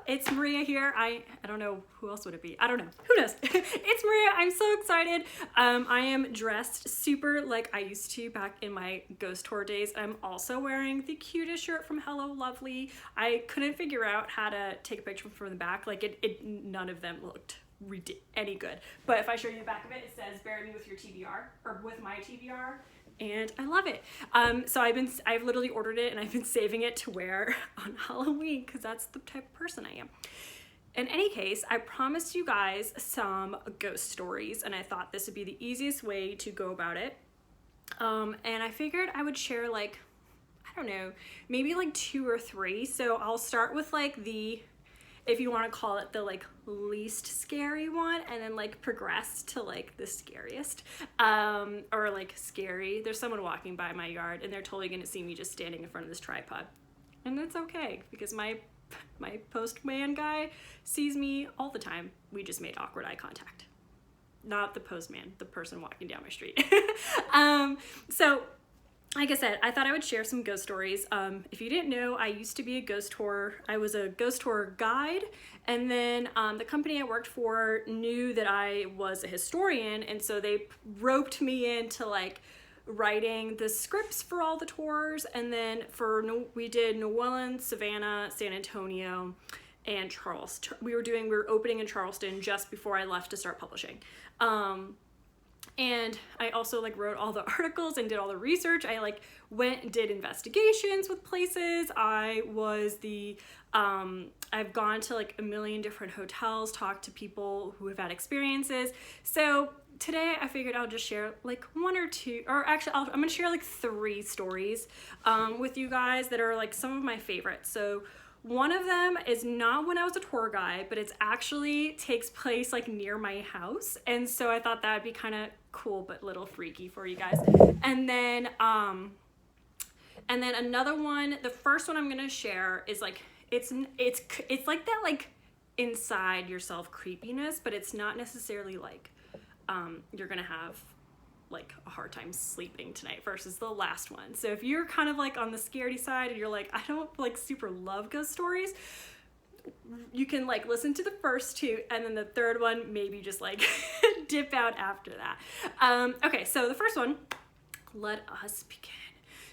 It's Maria here. I don't know who else would it be. I don't know. Who knows? It's Maria. I'm so excited. I am dressed super like I used to back in my ghost tour days. I'm also wearing the cutest shirt from Hello Lovely. I couldn't figure out how to take a picture from the back. Like none of them looked any good. But if I show you the back of it, it says "Bury me with your TBR" or with my TBR. And I love it. So I've literally ordered it and I've been saving it to wear on Halloween because that's the type of person I am. In any case, I promised you guys some ghost stories and I thought this would be the easiest way to go about it. And I figured I would share like, I don't know, maybe like 2 or 3. So I'll start with like if you want to call it the like least scary one, and then like progress to like the scariest, or like scary. There's someone walking by my yard and they're totally gonna see me just standing in front of this tripod, and that's okay because my postman guy sees me all the time. We just made awkward eye contact. Not the postman, the person walking down my street. So like I said, I thought I would share some ghost stories. If you didn't know, I used to be a ghost tour. I was a ghost tour guide, and then the company I worked for knew that I was a historian, and so they roped me into like writing the scripts for all the tours. And then we did New Orleans, Savannah, San Antonio, and Charleston. We were opening in Charleston just before I left to start publishing. And I also like wrote all the articles and did all the research. I like went and did investigations with places. I've gone to like a million different hotels, talked to people who have had experiences. So today I figured I'll just share like 1 or 2, or actually I'm gonna share like 3 stories with you guys that are like some of my favorites. So one of them is not when I was a tour guide, but it's actually takes place like near my house. And so I thought that'd be kind of cool, but a little freaky for you guys. And then another one, the first one I'm going to share is like, it's like that, like inside yourself creepiness, but it's not necessarily like, you're going to have like a hard time sleeping tonight versus the last one. So if you're kind of like on the scaredy side and you're like, I don't like super love ghost stories, you can like listen to the first 2 and then the third one maybe just like dip out after that. Okay, so the first one, let us begin.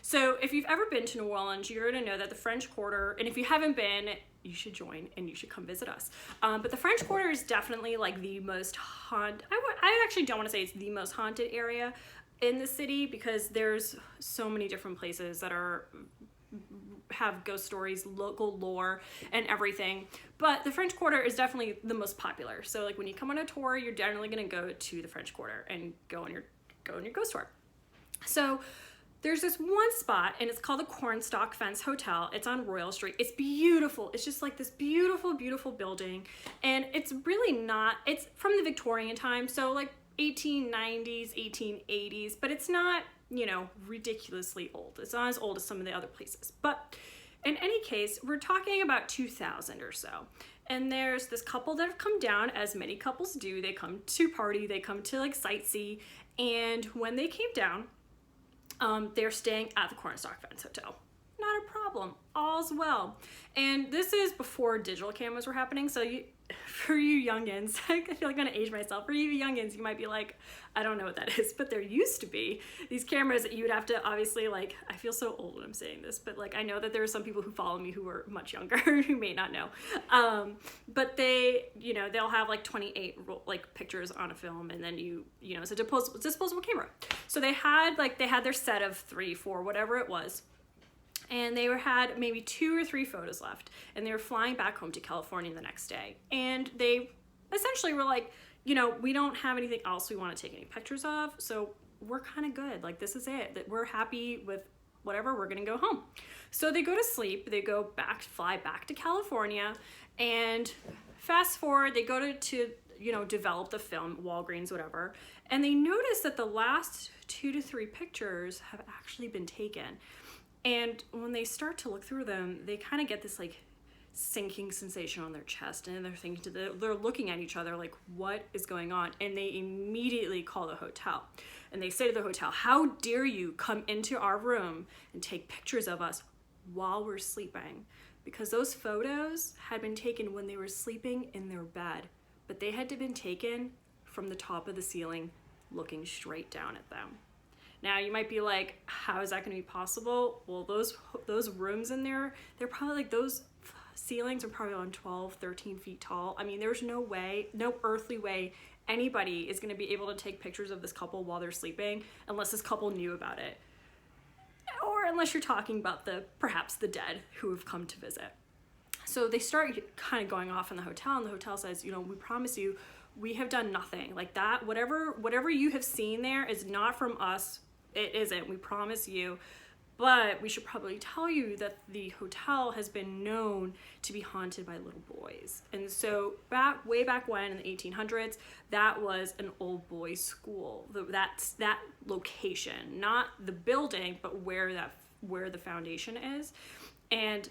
So if you've ever been to New Orleans, you're gonna know that the French Quarter, and if you haven't been, you should join and you should come visit us. But the French Quarter is definitely like the most haunted. I actually don't want to say it's the most haunted area in the city because there's so many different places that have ghost stories, local lore, and everything. But the French Quarter is definitely the most popular. So like when you come on a tour, you're generally gonna go to the French Quarter and go on your ghost tour. So there's this one spot and it's called the Cornstalk Fence Hotel. It's on Royal Street. It's beautiful. It's just like this beautiful, beautiful building. And it's really not, it's from the Victorian time. So like 1890s, 1880s, but it's not, you know, ridiculously old. It's not as old as some of the other places. But in any case, we're talking about 2000 or so. And there's this couple that have come down, as many couples do. They come to party, they come to like sightsee. And when they came down, they're staying at the Cornstalk Fence Hotel. Not a problem. All's well. And this is before digital cameras were happening. So for you youngins, I feel like I'm gonna age myself. For you youngins, you might be like, I don't know what that is, but there used to be these cameras that you would have to obviously like, I feel so old when I'm saying this, but like I know that there are some people who follow me who are much younger who may not know. But they, you know, they'll have like 28 like pictures on a film, and then you know, it's a disposable camera. So they had their set of 3, 4, whatever it was. And they had maybe 2 or 3 photos left, and they were flying back home to California the next day. And they essentially were like, you know, we don't have anything else we want to take any pictures of, so we're kind of good. Like, this is it. That we're happy with whatever. We're gonna go home. So they go to sleep. They fly back to California, and fast forward, they go to you know, develop the film, Walgreens, whatever, and they notice that the last 2 to 3 pictures have actually been taken. And when they start to look through them, they kind of get this like sinking sensation on their chest, and they're thinking they're looking at each other like, what is going on? And they immediately call the hotel, and they say to the hotel, how dare you come into our room and take pictures of us while we're sleeping? because those photos had been taken when they were sleeping in their bed, but they had to been taken from the top of the ceiling looking straight down at them. Now you might be like, how is that going to be possible? Well, those rooms in there, they're probably like, those ceilings are probably on 12, 13 feet tall. I mean, there's no way, no earthly way anybody is going to be able to take pictures of this couple while they're sleeping unless this couple knew about it. Or unless you're talking about perhaps the dead who have come to visit. So they start kind of going off in the hotel, and the hotel says, you know, we promise you, we have done nothing like that. Whatever you have seen there is not from us. It isn't. We promise you. But we should probably tell you that the hotel has been known to be haunted by little boys. And so way back when in the 1800s, that was an old boys' school. That's that location, not the building, but where the foundation is. And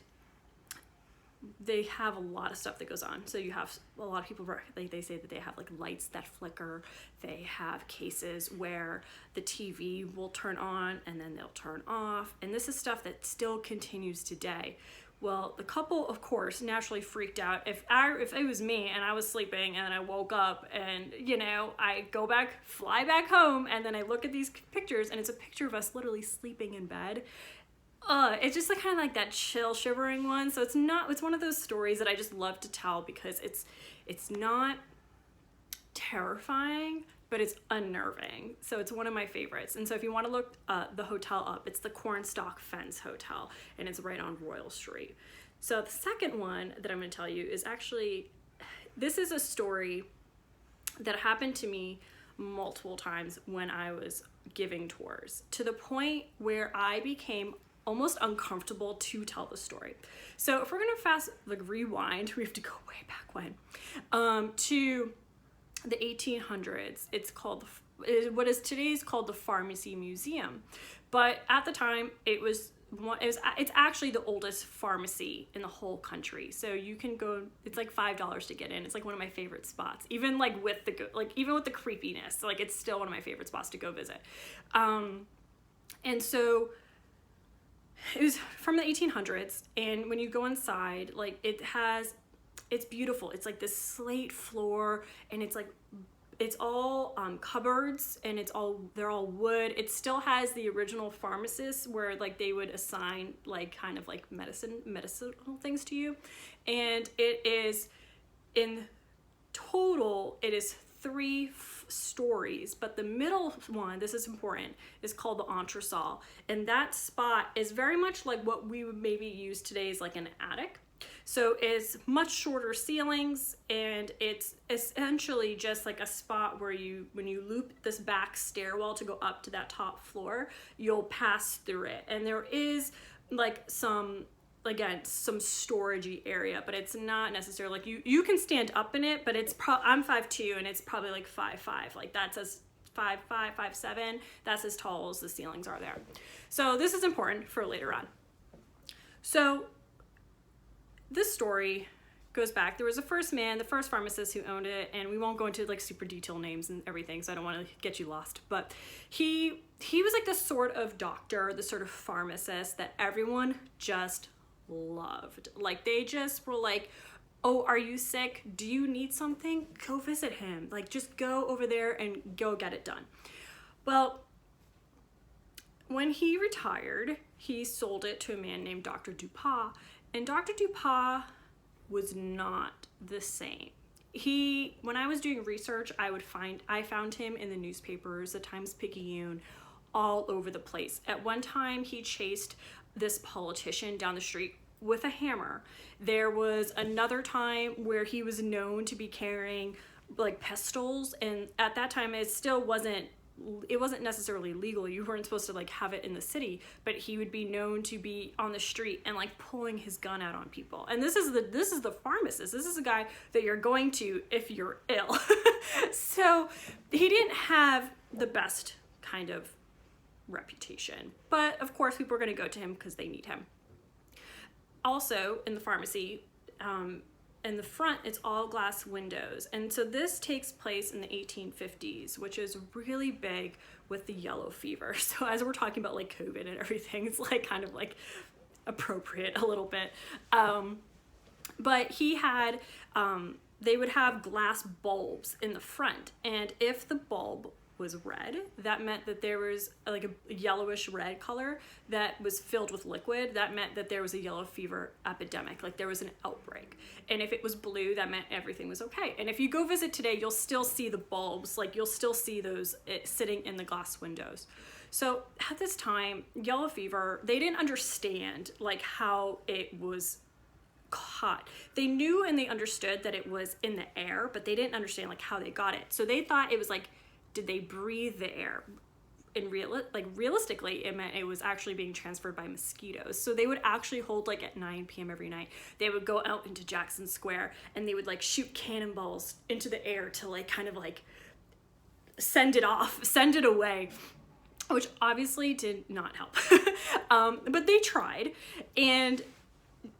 they have a lot of stuff that goes on. So you have a lot of people, like they say that they have like lights that flicker. They have cases where the TV will turn on and then they'll turn off. And this is stuff that still continues today. Well, the couple, of course, naturally freaked out. If it was me and I was sleeping and I woke up and, you know, I fly back home, and then I look at these pictures and it's a picture of us literally sleeping in bed. It's just like kind of like that chill, shivering one. So it's one of those stories that I just love to tell because it's not terrifying, but it's unnerving. So it's one of my favorites. And so if you want to look the hotel up, it's the Cornstalk Fence Hotel, and it's right on Royal Street. So the second one that I'm going to tell you is actually, this is a story that happened to me multiple times when I was giving tours, to the point where I became almost uncomfortable to tell the story. So if we're gonna rewind, we have to go way back when, to the 1800s. It's called what is today's called the Pharmacy Museum, but at the time it's actually the oldest pharmacy in the whole country. So you can go, it's like $5 to get in. It's like one of my favorite spots, even like with the creepiness, like it's still one of my favorite spots to go visit. And so it was from the 1800s, and when you go inside, like it's beautiful. It's like this slate floor, and it's all cupboards, and they're all wood. It still has the original pharmacists where like they would assign like kind of like medicinal things to you, and it is in total it is 3 stories, but the middle one, this is important, is called the entresol, and that spot is very much like what we would maybe use today as like an attic. So it's much shorter ceilings, and it's essentially just like a spot where when you loop this back stairwell to go up to that top floor, you'll pass through it, and there is like some storagey area, but it's not necessarily like you can stand up in it, but I'm 5'2", and it's probably like 5'5", like that's as 5'5", 5'7", that's as tall as the ceilings are there. So this is important for later on. So this story goes back. There was the first pharmacist who owned it, and we won't go into like super detailed names and everything, so I don't want to get you lost, but he was like the sort of doctor, the sort of pharmacist that everyone just loved. Like they just were like, oh, are you sick? Do you need something? Go visit him. Like just go over there and go get it done. Well, when he retired, he sold it to a man named Dr. Dupas, and Dr. Dupas was not the same. When I was doing research, I found him in the newspapers, the Times-Picayune, all over the place. At one time, he chased this politician down the street with a hammer. There was another time where he was known to be carrying like pistols, and at that time it wasn't necessarily legal. You weren't supposed to like have it in the city, but he would be known to be on the street and like pulling his gun out on people. And this is the pharmacist. This is a guy that you're going to if you're ill. So he didn't have the best kind of reputation, but of course people are going to go to him because they need him. Also in the pharmacy, in the front, it's all glass windows. And so this takes place in the 1850s, which is really big with the yellow fever. So as we're talking about like COVID and everything, it's like kind of like appropriate a little bit. But he had, they would have glass bulbs in the front, and if the bulb was red, that meant that there was like a yellowish red color that was filled with liquid. That meant that there was a yellow fever epidemic, like there was an outbreak. And if it was blue, that meant everything was okay. And if you go visit today, you'll still see the bulbs, like you'll still see those sitting in the glass windows. So at this time, yellow fever, they didn't understand like how it was caught. They knew and they understood that it was in the air, but they didn't understand like how they got it. So they thought it was like, did they breathe the air? In realistically, it meant it was actually being transferred by mosquitoes. So they would actually hold like at 9 p.m. every night, they would go out into Jackson Square and they would like shoot cannonballs into the air to like kind of like send it off, send it away, which obviously did not help. But they tried, and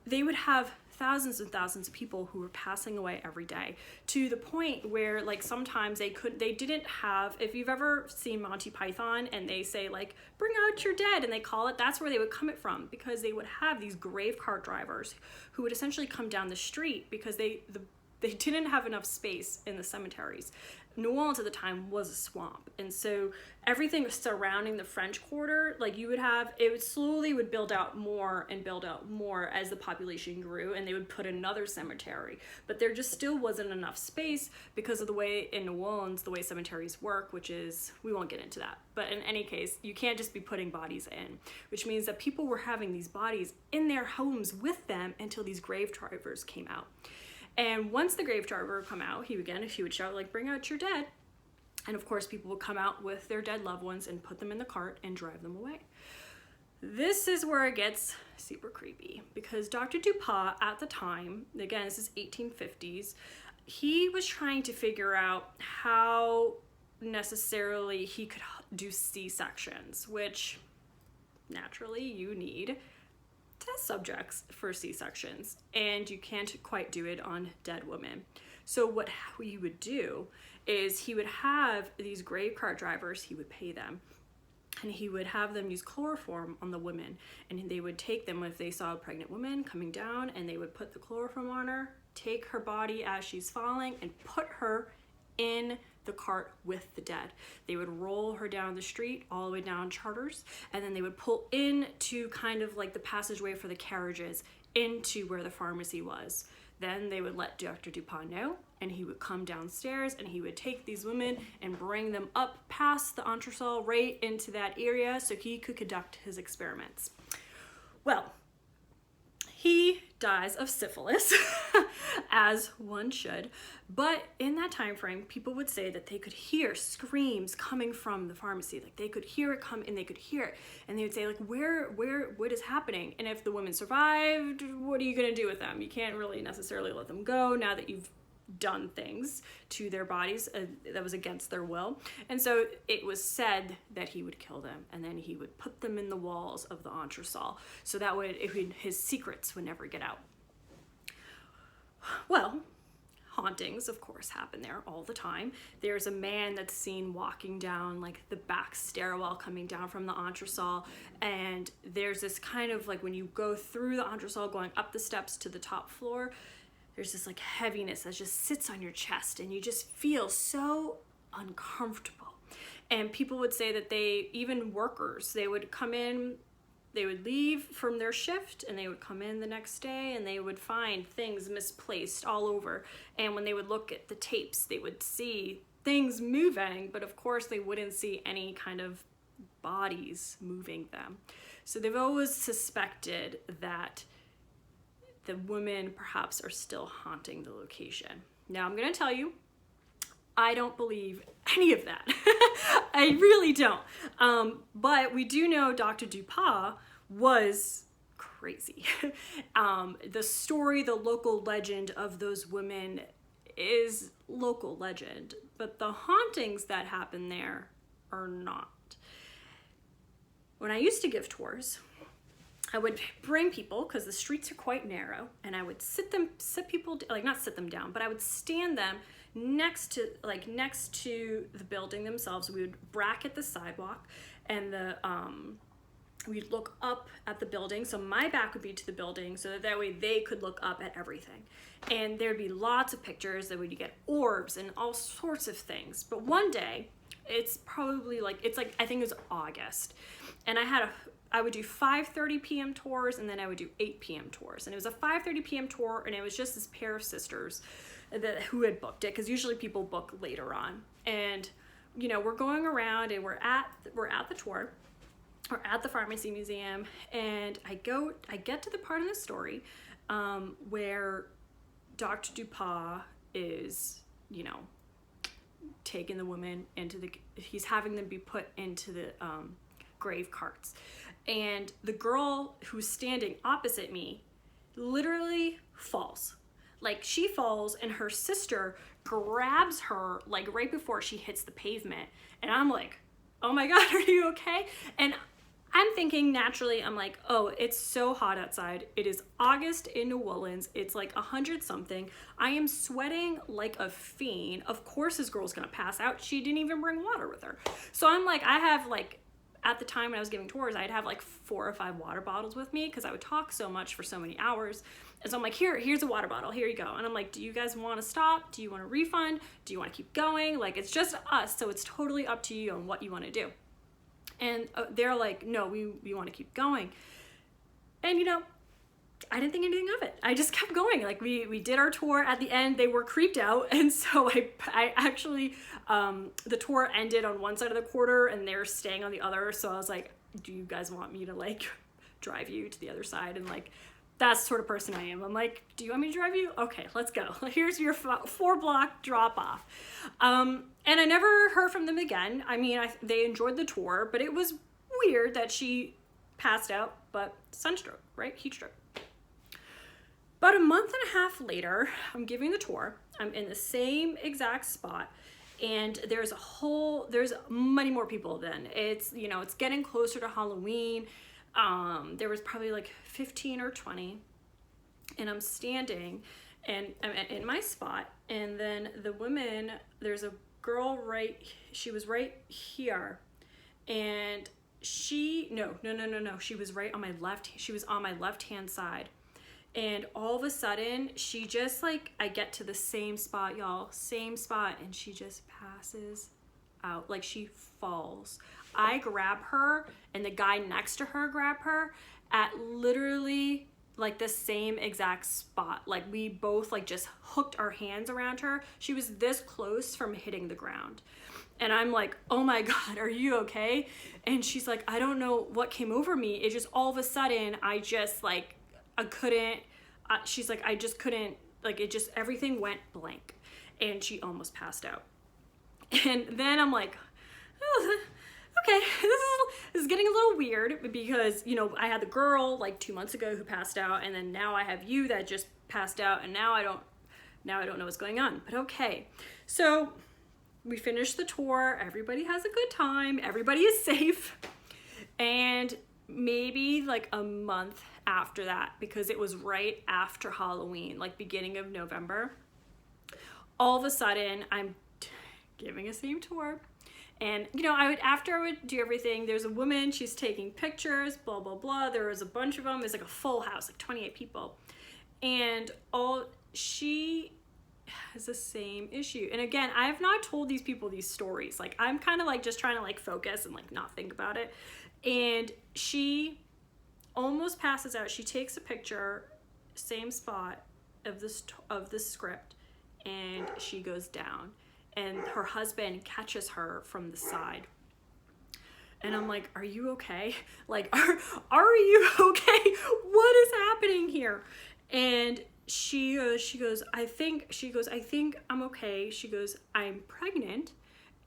they would have thousands and thousands of people who were passing away every day, to the point where like sometimes they didn't have, if you've ever seen Monty Python and they say like, bring out your dead, and they call it, that's where they would come it from, because they would have these grave cart drivers who would essentially come down the street because they didn't have enough space in the cemeteries. New Orleans at the time was a swamp, and so everything surrounding the French Quarter, like you would have, it would slowly would build out more and build out more as the population grew, and they would put another cemetery. But there just still wasn't enough space because of the way in New Orleans, the way cemeteries work, which is, we won't get into that. But in any case, you can't just be putting bodies in, which means that people were having these bodies in their homes with them until these grave drivers came out. And once the grave driver would come out, he would shout like, bring out your dead. And of course, people would come out with their dead loved ones and put them in the cart and drive them away. This is where it gets super creepy, because Dr. Dupont at the time, again, this is 1850s, he was trying to figure out how necessarily he could do C-sections, which naturally you need test subjects for C-sections, and you can't quite do it on dead women. So what he would do is he would have these grave cart drivers, he would pay them, and he would have them use chloroform on the women, and they would take them if they saw a pregnant woman coming down, and they would put the chloroform on her, take her body as she's falling, and put her in the cart with the dead. They would roll her down the street all the way down Charters, and then they would pull into kind of like the passageway for the carriages into where the pharmacy was. Then they would let Dr. Dupont know, and he would come downstairs and he would take these women and bring them up past the entresol right into that area so he could conduct his experiments. Well, he dies of syphilis, as one should, but in that time frame, people would say that they could hear screams coming from the pharmacy, like they could hear it come, and they could hear it, and they would say like, what is happening? And if the women survived, what are you gonna do with them? You can't really necessarily let them go now that you've done things to their bodies that was against their will. And so it was said that he would kill them, and then he would put them in the walls of the entresol, so that way his secrets would never get out. Well, hauntings of course happen there all the time. There's a man that's seen walking down like the back stairwell coming down from the entresol, and there's this kind of like, when you go through the entresol going up the steps to the top floor, there's this like heaviness that just sits on your chest, and you just feel so uncomfortable. And people would say that even workers, they would come in, they would leave from their shift, and they would come in the next day, and they would find things misplaced all over. And when they would look at the tapes, they would see things moving, but of course they wouldn't see any kind of bodies moving them. So they've always suspected that the women perhaps are still haunting the location. Now I'm gonna tell you, I don't believe any of that. I really don't. But we do know Dr. Dupont was crazy. The story, the local legend of those women is local legend, but the hauntings that happen there are not. When I used to give tours, I would bring people, because the streets are quite narrow, and I would sit people, like not sit them down, but I would stand them next to the building themselves. We would bracket the sidewalk and the we'd look up at the building. So my back would be to the building so that way they could look up at everything. And there'd be lots of pictures that we'd get orbs and all sorts of things. But one day, it's probably like, I think it was August. And I would do 5:30 p.m. tours, and then I would do 8 p.m. tours. And it was a 5:30 p.m. tour, and it was just this pair of sisters who had booked it, because usually people book later on. And, you know, we're going around and we're at the tour, or at the Pharmacy Museum, and I get to the part of the story where Dr. Dupas is, you know, taking the women he's having them be put into the grave carts. And the girl who's standing opposite me literally falls. Like, she falls, and her sister grabs her, like, right before she hits the pavement. And I'm like, oh my God, are you okay? And I'm thinking naturally, I'm like, oh, it's so hot outside. It is August in New Orleans. It's like 100 something. I am sweating like a fiend. Of course this girl's gonna pass out. She didn't even bring water with her. So I'm like, I have like, at the time when I was giving tours, I'd have like 4 or 5 water bottles with me because I would talk so much for so many hours. And so I'm like, here's a water bottle, here you go. And I'm like, do you guys want to stop? Do you want a refund? Do you want to keep going? Like, it's just us, so it's totally up to you on what you want to do. And they're like, no, we want to keep going. And, you know, I didn't think anything of it. I just kept going. Like, we did our tour. At the end, they were creeped out. And so I actually, the tour ended on one side of the quarter and they're staying on the other. So I was like, do you guys want me to like drive you to the other side? And like, that's the sort of person I am. I'm like, do you want me to drive you? Okay, let's go. Here's your 4-block drop off. And I never heard from them again. I mean, they enjoyed the tour, but it was weird that she passed out, but sunstroke, right? Heat stroke. About a month and a half later, I'm giving the tour. I'm in the same exact spot, and there's many more people then. It's, you know, it's getting closer to Halloween. There was probably like 15 or 20, and I'm standing and I'm in my spot, and then the women, there's a girl she was right here, and she was right on my left, she was on my left hand side. And all of a sudden, she just like, I get to the same spot, y'all, same spot, and she just passes out, like she falls. I grab her, and the guy next to her grab her at literally like the same exact spot. Like, we both like just hooked our hands around her. She was this close from hitting the ground. And I'm like, oh my God, are you okay? And she's like, I don't know what came over me. It just, all of a sudden, I just like, she's like, I just couldn't, like, it just, everything went blank, and she almost passed out. And then I'm like, oh, okay, this is getting a little weird, because, you know, I had the girl like 2 months ago who passed out, and then now I have you that just passed out, and now I don't know what's going on. But okay, so we finished the tour, everybody has a good time, everybody is safe, and maybe like a month after that, because it was right after Halloween, like beginning of November, all of a sudden I'm giving a same tour, and you know, after I would do everything, there's a woman, she's taking pictures, blah blah blah, there was a bunch of them, it's like a full house, like 28 people, and she has the same issue. And again, I have not told these people these stories, like I'm kind of like just trying to like focus and like not think about it. And she almost passes out. She takes a picture, same spot of the script, and she goes down, and her husband catches her from the side. And I'm like, are you okay? Like, are you okay? What is happening here? And she goes, I think I'm okay. She goes, I'm pregnant,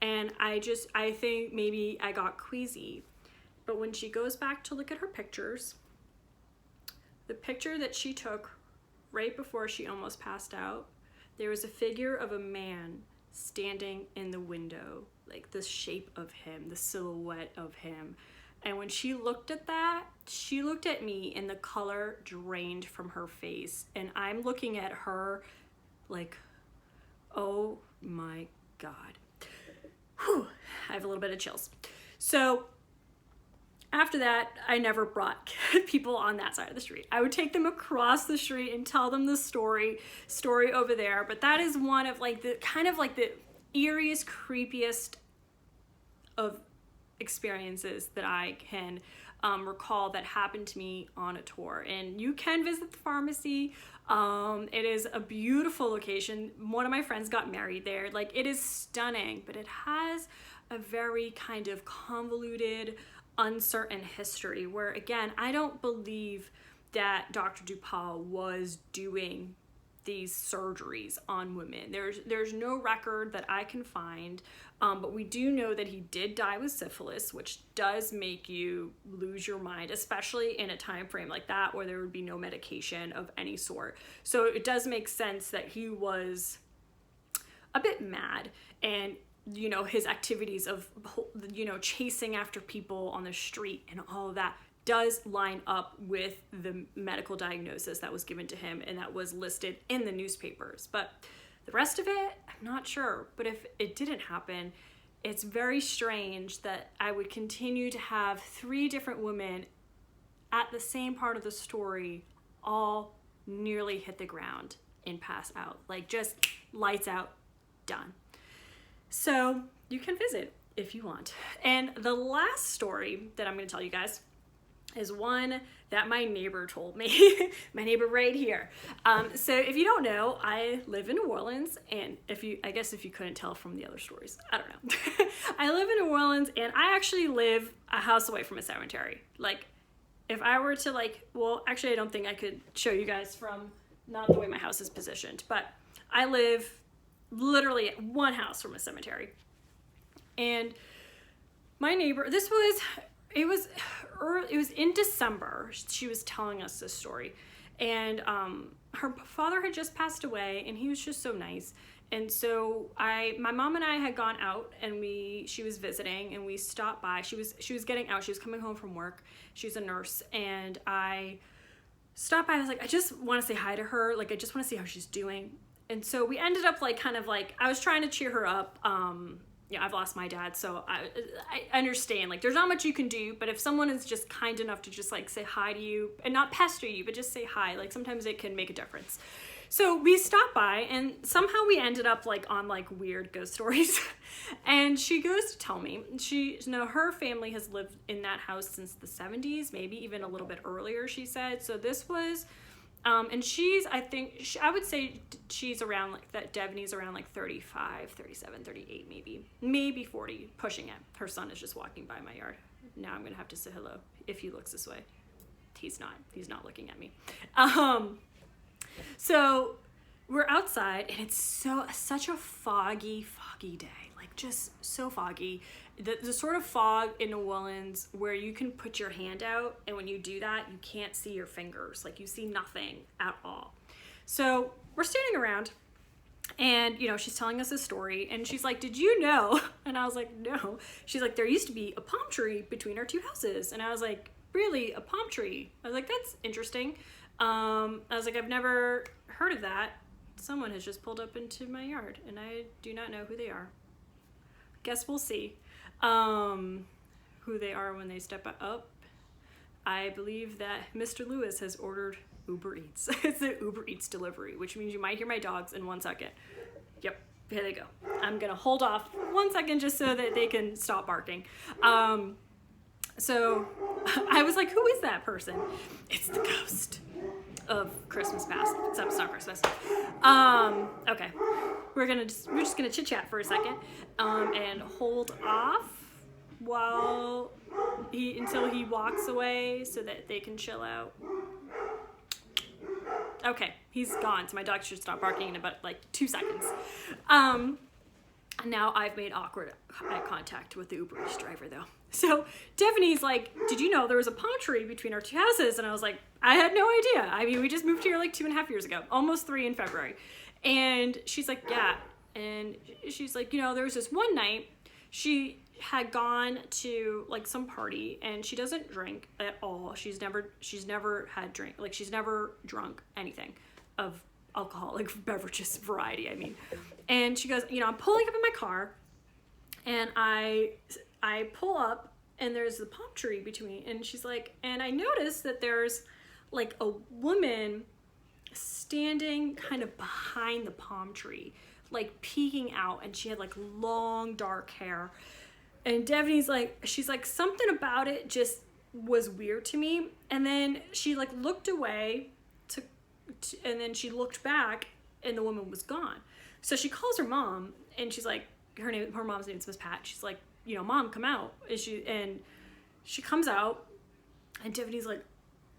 and I think maybe I got queasy. But when she goes back to look at her pictures, the picture that she took right before she almost passed out, there was a figure of a man standing in the window, like the shape of him, the silhouette of him. And when she looked at that, she looked at me, and the color drained from her face. And I'm looking at her like, oh my God. Whew, I have a little bit of chills. So after that, I never brought people on that side of the street. I would take them across the street and tell them the story over there. But that is one of like the kind of like the eeriest, creepiest of experiences that I can recall that happened to me on a tour. And you can visit the pharmacy. It is a beautiful location. One of my friends got married there. Like, it is stunning, but it has a very kind of convoluted, uncertain history where, again, I don't believe that Dr. Dupau was doing these surgeries on women. There's no record that I can find, but we do know that he did die with syphilis, which does make you lose your mind, especially in a time frame like that where there would be no medication of any sort. So it does make sense that he was a bit mad, and you know, his activities of, you know, chasing after people on the street and all of that does line up with the medical diagnosis that was given to him and that was listed in the newspapers. But the rest of it, I'm not sure. But if it didn't happen, it's very strange that I would continue to have 3 different women at the same part of the story all nearly hit the ground and pass out. Like, just lights out, done. So you can visit if you want. And the last story that I'm going to tell you guys is one that my neighbor told me. My neighbor right here. So if you don't know, I live in New Orleans, and I guess if you couldn't tell from the other stories, I don't know. I live in New Orleans, and I actually live a house away from a cemetery. Like, if I were to well, actually I don't think I could show you guys from not the way my house is positioned, but I live literally 1 house from a cemetery. And my neighbor, it was in December, she was telling us this story, and her father had just passed away, and he was just so nice. And so my mom and I had gone out, and she was visiting, and we stopped by. She was getting out, she was coming home from work. She's a nurse, and I stopped by. I was like, I just want to say hi to her. Like, I just want to see how she's doing. And so we ended up I was trying to cheer her up. Yeah, I've lost my dad, so I understand. Like, there's not much you can do, but if someone is just kind enough to just say hi to you and not pester you, but just say hi, like, sometimes it can make a difference. So we stopped by, and somehow we ended up on weird ghost stories. And she goes to tell me, her family has lived in that house since the 70s, maybe even a little bit earlier, she said. So this was, and I would say she's around that Devaney's around 35, 37, 38, maybe 40, pushing it. Her son is just walking by my yard. Now I'm going to have to say hello if he looks this way. He's not looking at me. So we're outside, and it's such a foggy day, just so foggy. The sort of fog in New Orleans where you can put your hand out, and when you do that, you can't see your fingers. You see nothing at all. So we're standing around, and, she's telling us a story, and she's like, did you know? And I was like, no. She's like, there used to be a palm tree between our 2 houses. And I was like, really? A palm tree? I was like, that's interesting. I was like, I've never heard of that. Someone has just pulled up into my yard, and I do not know who they are. Guess we'll see who they are when they step up. I believe that Mr. Lewis has ordered Uber Eats. It's an Uber Eats delivery, which means you might hear my dogs in 1 second. Yep, here they go. I'm gonna hold off 1 second just so that they can stop barking. So I was like, who is that person? It's the ghost of Christmas past, except it's not Christmas. Okay. We're just gonna chit chat for a second, and hold off until he walks away so that they can chill out. Okay, he's gone, so my dog should stop barking in about 2 seconds. Now I've made awkward eye contact with the Uber Eats driver though. So Devaney's like, did you know there was a palm tree between our 2 houses? And I was like, I had no idea. I mean, we just moved here 2.5 years ago, almost 3 in February. And she's like, yeah. And she's like, there was this one night she had gone to some party, and she doesn't drink at all. She's never had drink. She's never drunk anything of alcoholic beverages variety, I mean. And she goes, I'm pulling up in my car, and I pull up and there's the palm tree between, and she's like, and I noticed that there's like a woman standing kind of behind the palm tree, like peeking out, and she had like long dark hair. And Devaney's like, she's like, something about it just was weird to me. And then she like looked away and then she looked back and the woman was gone. So she calls her mom and she's like, her mom's name is Miss Pat. She's like, you know, Mom, come out. And she comes out and Devaney's like,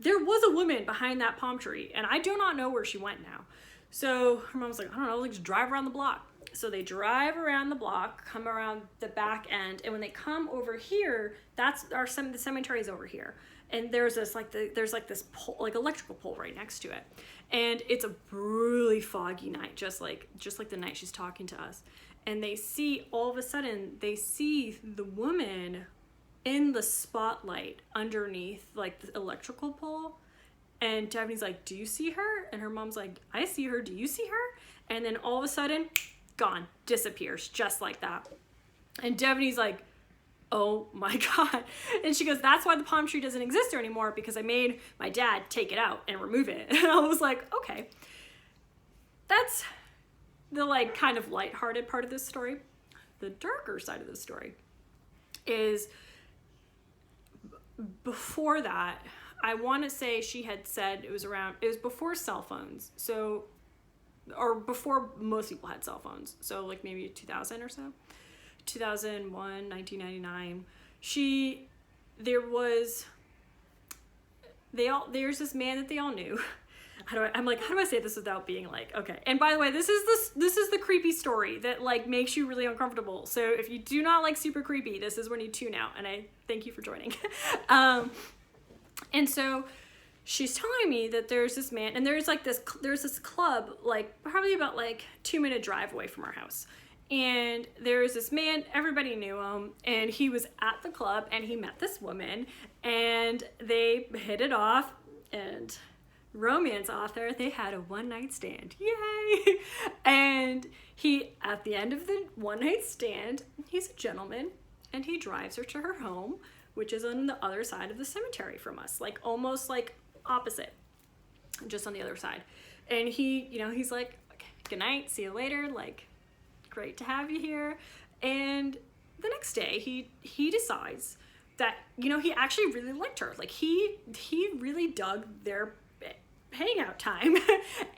there was a woman behind that palm tree and I do not know where she went now. So her mom's like, I don't know, like just drive around the block. So they drive around the block, come around the back end, and when they come over here, that's the cemetery is over here. And there's this this pole, like electrical pole right next to it. And it's a really foggy night, just like the night she's talking to us. And they see, all of a sudden, they see the woman in the spotlight underneath like the electrical pole. And Devaney's like, do you see her? And her mom's like, I see her. Do you see her? And then all of a sudden, gone, disappears just like that. And Devaney's like, oh my God. And she goes, that's why the palm tree doesn't exist there anymore, because I made my dad take it out and remove it. And I was like, okay. That's the like kind of lighthearted part of this story. The darker side of the story is before that, I want to say she had said it was before cell phones. So, or before most people had cell phones. So like maybe 2000 or so, 2001, 1999. There's this man that they all knew. I'm like, how do I say this without being like, okay. And by the way, this is the creepy story that like makes you really uncomfortable. So if you do not like super creepy, this is when you tune out. And I thank you for joining. And so she's telling me that there's this man, and there's this club, like probably about like 2-minute drive away from our house. And there's this man, everybody knew him, and he was at the club and he met this woman and they hit it off, and romance author, they had a one-night stand. Yay! And he, at the end of the one-night stand, he's a gentleman and he drives her to her home, which is on the other side of the cemetery from us, like almost like opposite, just on the other side. And he, you know, he's like, okay, good night, see you later, like, great to have you here. And the next day he decides that, you know, he actually really liked her. Like he really dug their hangout time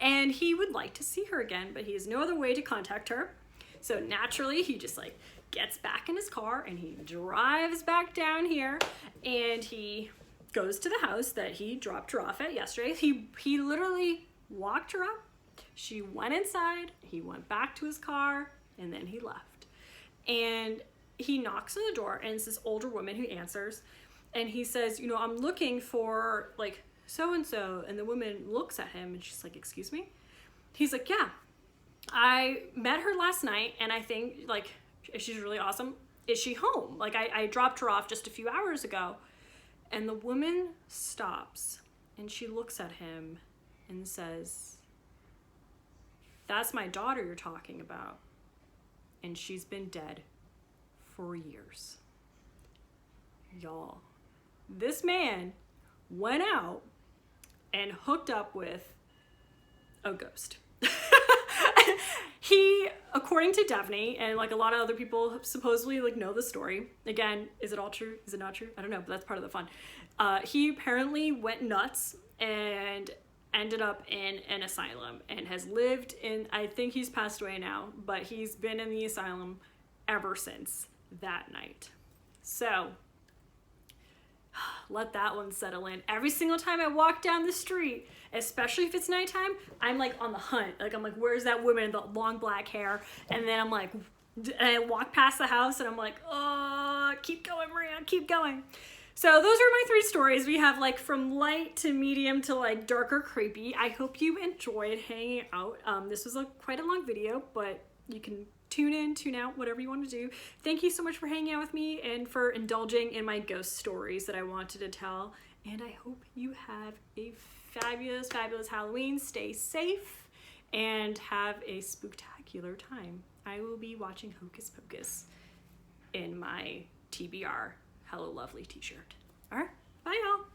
and he would like to see her again, but he has no other way to contact her. So naturally he just like gets back in his car and he drives back down here and he goes to the house that he dropped her off at yesterday. He literally walked her up. She went inside, he went back to his car, and then he left. And he knocks on the door and it's this older woman who answers, and he says, you know, I'm looking for like so-and-so. And the woman looks at him and she's like, excuse me? He's like, yeah, I met her last night and I think like she's really awesome. Is she home? Like I dropped her off just a few hours ago. And the woman stops and she looks at him and says, that's my daughter you're talking about. And she's been dead for years. Y'all, this man went out and hooked up with a ghost. He, according to Devaney, and like a lot of other people supposedly like know the story. Again, is it all true? Is it not true? I don't know, but that's part of the fun. He apparently went nuts and ended up in an asylum and has lived in, I think he's passed away now, but he's been in the asylum ever since that night. So let that one settle in. Every single time I walk down the street, especially if it's nighttime, I'm like on the hunt. Like I'm like, where's that woman in the long black hair? And then I'm like, and I walk past the house and I'm like, oh, keep going, Maria, keep going. So those are my 3 stories. We have like from light to medium to like darker creepy. I hope you enjoyed hanging out. This was quite a long video, but you can tune in, tune out, whatever you want to do. Thank you so much for hanging out with me and for indulging in my ghost stories that I wanted to tell. And I hope you have a fabulous, fabulous Halloween. Stay safe and have a spooktacular time. I will be watching Hocus Pocus in my TBR Hello Lovely t-shirt. All right, bye y'all.